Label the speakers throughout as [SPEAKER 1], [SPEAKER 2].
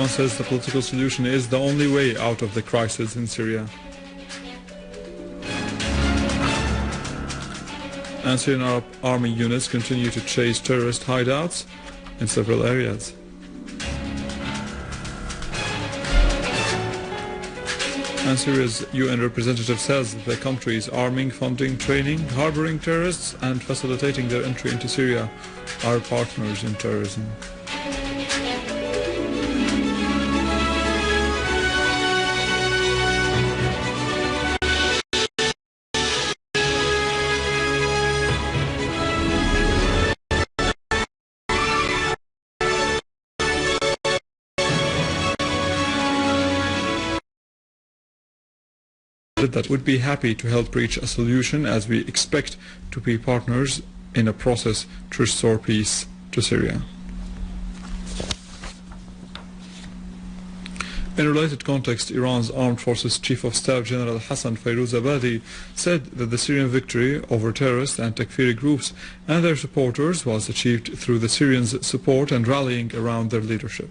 [SPEAKER 1] Iran says the political solution is the only way out of the crisis in Syria. And Syrian army units continue to chase terrorist hideouts in several areas. And Syria's UN representative says the country is arming, funding, training, harboring terrorists and facilitating their entry into Syria are partners in terrorism. That would be happy to help reach a solution as we expect to be partners in a process to restore peace to Syria. In a related context, Iran's Armed Forces Chief of Staff General Hassan Fairuzabadi said that the Syrian victory over terrorist and Takfiri groups and their supporters was achieved through the Syrians' support and rallying around their leadership.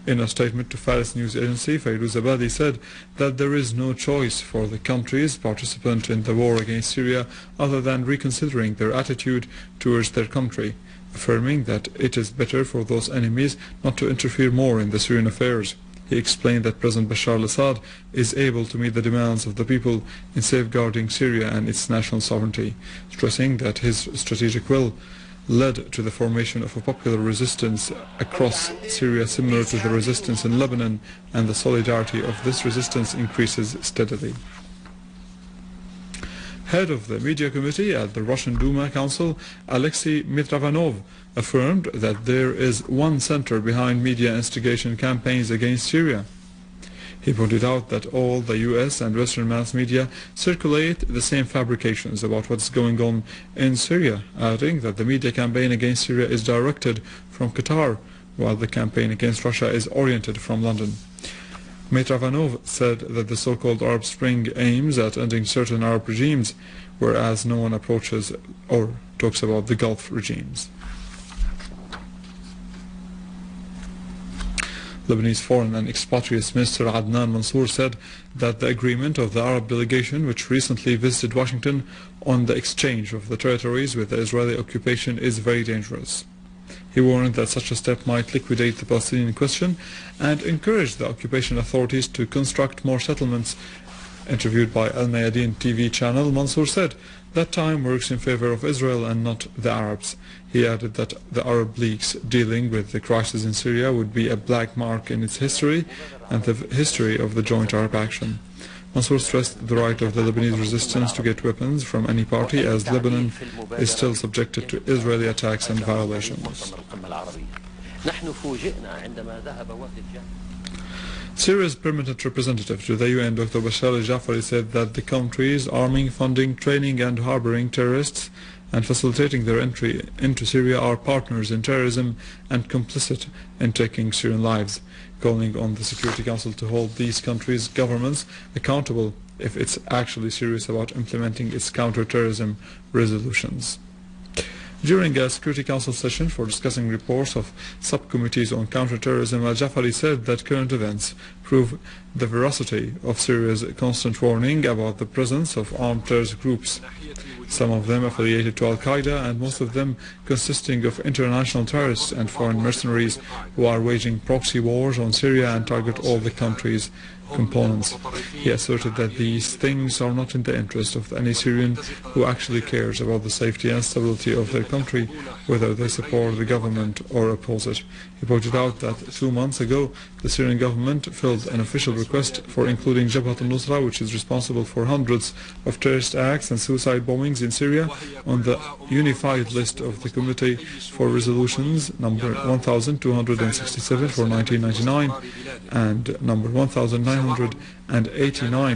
[SPEAKER 1] In a statement to Faris news agency, Fairuzabadi said that there is no choice for the countries participant in the war against Syria other than reconsidering their attitude towards their country, affirming that it is better for those enemies not to interfere more in the Syrian affairs. He explained that President Bashar al-Assad is able to meet the demands of the people in safeguarding Syria and its national sovereignty, stressing that his strategic will led to the formation of a popular resistance across Syria similar to the resistance in Lebanon, and the solidarity of this resistance increases steadily. Head of the Media Committee at the Russian Duma Council, Alexei Mitrovanov, affirmed that there is one center behind media instigation campaigns against Syria. He pointed out that all the US and Western mass media circulate the same fabrications about what's going on in Syria, adding that the media campaign against Syria is directed from Qatar, while the campaign against Russia is oriented from London. Mitrovanov said that the so-called Arab Spring aims at ending certain Arab regimes, whereas no one approaches or talks about the Gulf regimes. Lebanese Foreign and Expatriates Minister Adnan Mansour said that the agreement of the Arab delegation, which recently visited Washington on the exchange of the territories with the Israeli occupation, is very dangerous. He warned that such a step might liquidate the Palestinian question and encourage the occupation authorities to construct more settlements. Interviewed by Al Mayadeen TV channel, Mansour said that time works in favor of Israel and not the Arabs. He added that the Arab League's dealing with the crisis in Syria would be a black mark in its history and the history of the joint Arab action. Mansour stressed the right of the Lebanese resistance to get weapons from any party, as Lebanon is still subjected to Israeli attacks and violations. Syria's permanent representative to the UN, Dr. Bashar Al-Jaafari, said that the country is arming, funding, training and harboring terrorists and facilitating their entry into Syria are partners in terrorism and complicit in taking Syrian lives, calling on the Security Council to hold these countries' governments accountable if it's actually serious about implementing its counter-terrorism resolutions. During a Security Council session for discussing reports of subcommittees on counter-terrorism, Al-Jaafari said that current events prove the veracity of Syria's constant warning about the presence of armed terrorist groups, some of them affiliated to Al-Qaeda and most of them consisting of international terrorists and foreign mercenaries who are waging proxy wars on Syria and target all the country's components. He asserted that these things are not in the interest of any Syrian who actually cares about the safety and stability of their country, whether they support the government or oppose it. He pointed out that 2 months ago the Syrian government filled an official request for including Jabhat al-Nusra, which is responsible for hundreds of terrorist acts and suicide bombings in Syria, on the unified list of the Committee for Resolutions number 1267 for 1999 and number 1989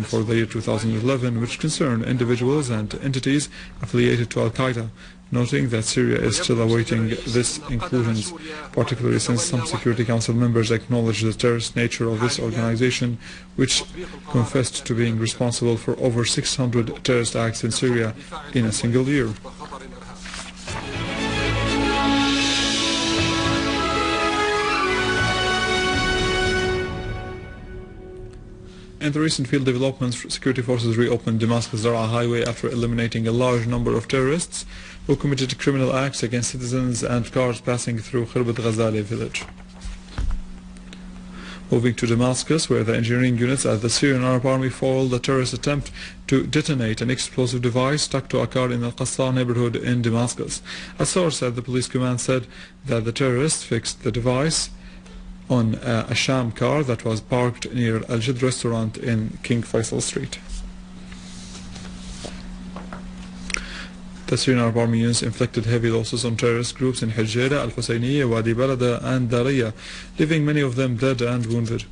[SPEAKER 1] for the year 2011, which concern individuals and entities affiliated to Al-Qaeda, noting that Syria is still awaiting this inclusions, particularly since some Security Council members acknowledge the terrorist nature of this organization, which confessed to being responsible for over 600 terrorist acts in Syria in a single year. In the recent field developments, security forces reopened Damascus-Daraa highway after eliminating a large number of terrorists who committed criminal acts against citizens and cars passing through Khirbat Ghazali village. Moving to Damascus, where the engineering units at the Syrian Arab Army foiled a terrorist attempt to detonate an explosive device stuck to a car in Al-Qassar neighborhood in Damascus. A source at the police command said that the terrorists fixed the device on a sham car that was parked near Al-Jid restaurant in King Faisal Street. The Syrian Arab Army units inflicted heavy losses on terrorist groups in Hijra, Al-Husayniyya, Wadi Balada and Daraya, leaving many of them dead and wounded.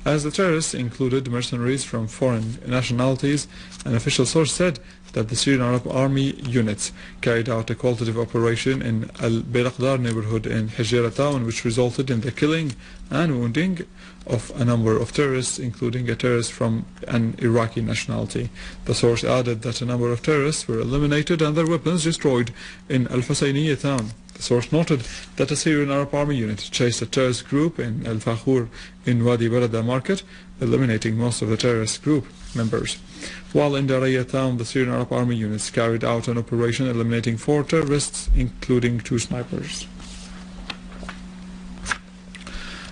[SPEAKER 1] As the terrorists included mercenaries from foreign nationalities, an official source said that the Syrian Arab Army units carried out a qualitative operation in Al-Bayraqdar neighborhood in Hijra town, which resulted in the killing and wounding of a number of terrorists, including a terrorist from an Iraqi nationality. The source added that a number of terrorists were eliminated and their weapons destroyed in Al-Husayniyya town. The source noted that a Syrian Arab Army unit chased a terrorist group in Al-Fakhur in Wadi Balada market, eliminating most of the terrorist group members. While in Daraya town, the Syrian Arab Army units carried out an operation eliminating 4 terrorists, including 2 snipers.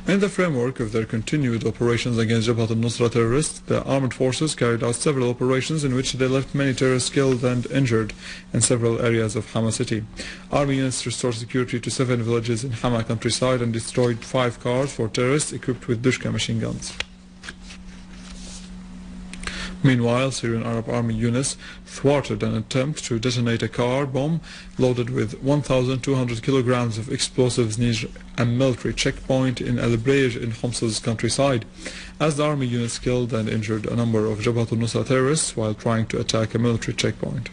[SPEAKER 1] In the framework of their continued operations against Jabhat al-Nusra terrorists, the armed forces carried out several operations in which they left many terrorists killed and injured in several areas of Hama city. Army units restored security to 7 villages in Hama countryside and destroyed 5 cars for terrorists equipped with Dushka machine guns. Meanwhile, Syrian Arab Army units thwarted an attempt to detonate a car bomb loaded with 1,200 kilograms of explosives near a military checkpoint in Al-Brej in Homs's countryside, as the army units killed and injured a number of Jabhat al-Nusra terrorists while trying to attack a military checkpoint.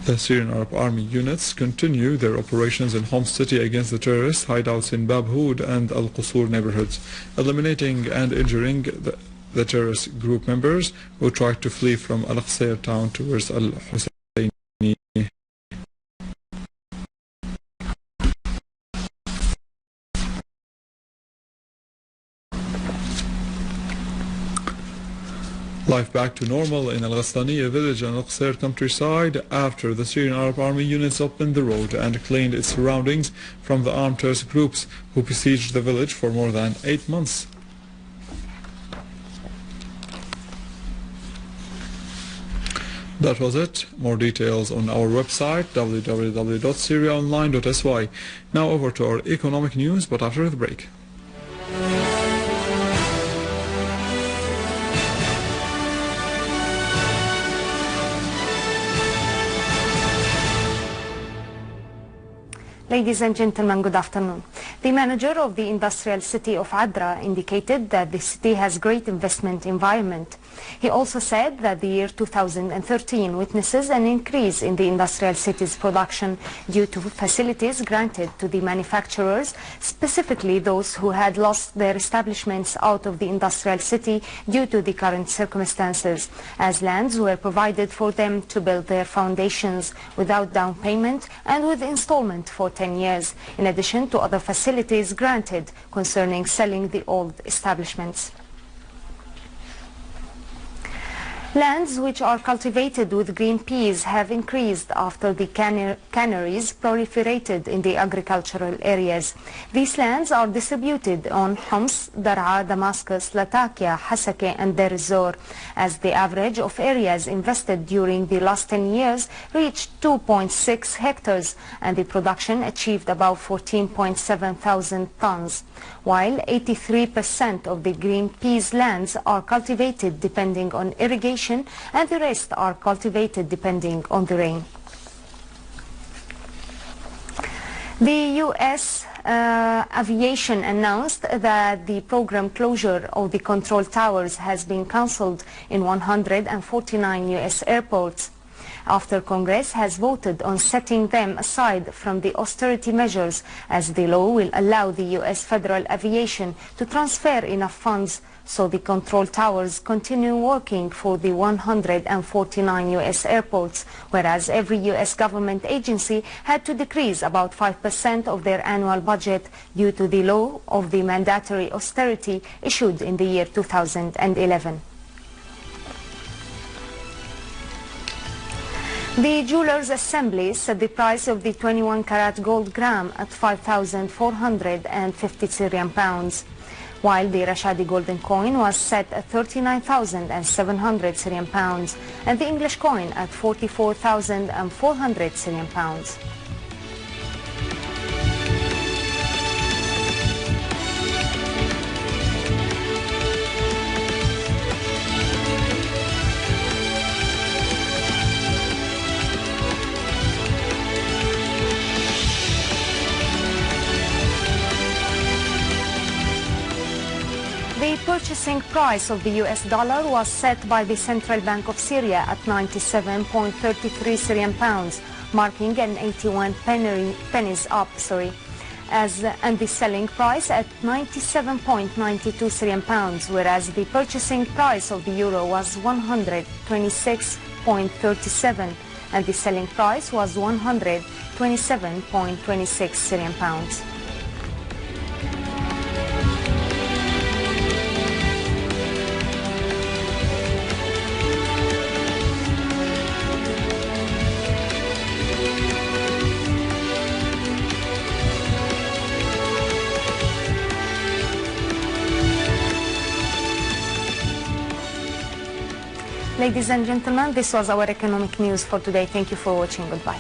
[SPEAKER 1] The Syrian Arab Army units continue their operations in Homs city against the terrorist hideouts in Bab Houd and Al-Qusur neighborhoods, eliminating and injuring the terrorist group members who tried to flee from Al-Qusayr town towards Al-Husayni. Life back to normal in Al-Ghastaniya village and Al-Qusayr countryside after the Syrian Arab Army units opened the road and cleaned its surroundings from the armed terrorist groups who besieged the village for more than 8 months. That was it. More details on our website www.syriaonline.sy. Now over to our economic news, but after the break.
[SPEAKER 2] Ladies and gentlemen, good afternoon. The manager of the industrial city of Adra indicated that the city has great investment environment. He also said that the year 2013 witnesses an increase in the industrial city's production due to facilities granted to the manufacturers, specifically those who had lost their establishments out of the industrial city due to the current circumstances, as lands were provided for them to build their foundations without down payment and with installment for 10 years, in addition to other facilities granted concerning selling the old establishments. Lands which are cultivated with green peas have increased after the canneries proliferated in the agricultural areas. These lands are distributed on Homs, Daraa, Damascus, Latakia, Hasake and Deir ez-Zor, as the average of areas invested during the last 10 years reached 2.6 hectares and the production achieved about 14.7 thousand tons, while 83% of the green peas lands are cultivated depending on irrigation and the rest are cultivated depending on the rain. The U.S. Aviation announced that the program closure of the control towers has been cancelled in 149 U.S. airports. after Congress has voted on setting them aside from the austerity measures, as the law will allow the U.S. Federal Aviation to transfer enough funds so the control towers continue working for the 149 U.S. airports, whereas every U.S. government agency had to decrease about 5% of their annual budget due to the law of the mandatory austerity issued in the year 2011. The Jewelers Assembly set the price of the 21-carat gold gram at 5,450 Syrian pounds, while the Rashadi golden coin was set at 39,700 Syrian pounds and the English coin at 44,400 Syrian pounds. The purchasing price of the US dollar was set by the Central Bank of Syria at 97.33 Syrian pounds, marking an 81 pennies up, and the selling price at 97.92 Syrian pounds, whereas the purchasing price of the euro was 126.37 and the selling price was 127.26 Syrian pounds. Ladies and gentlemen, this was our economic news for today. Thank you for watching. Goodbye.